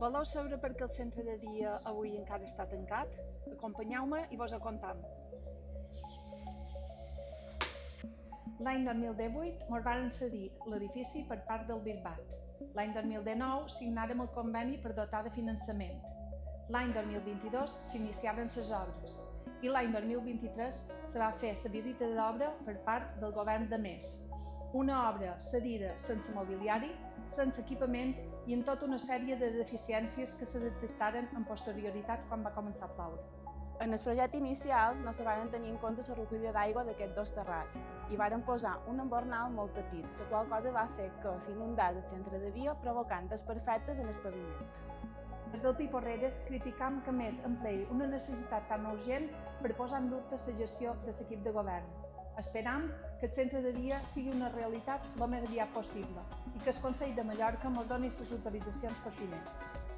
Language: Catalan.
Voleu saber per què el centre de dia avui encara està tancat? Acompanyeu-me i vos ho contam. L'any 2018 ens varen cedir l'edifici per part del BIRBAT. L'any 2019 signàrem el conveni per dotar de finançament. L'any 2022 s'iniciaren les obres i l'any 2023 se va fer la visita d'obra per part del govern de Més. Una obra cedida sense mobiliari, sense equipament i amb tota una sèrie de deficiències que se detectaren amb posterioritat quan va començar a ploure. En el projecte inicial no se van tenir en compte la recollida d'aigua d'aquests dos terrats i varen posar un embornal molt petit, la qual cosa va fer que s'inundés el centre de dia provocant desperfectes en el paviment. Des del Pi Porreres criticam que Més empleï una necessitat tan urgent per posar en dubte la gestió de l'equip de govern. Esperam que el centre de dia sigui una realitat el més aviat possible i que el Consell de Mallorca ens doni les autoritzacions pertinents.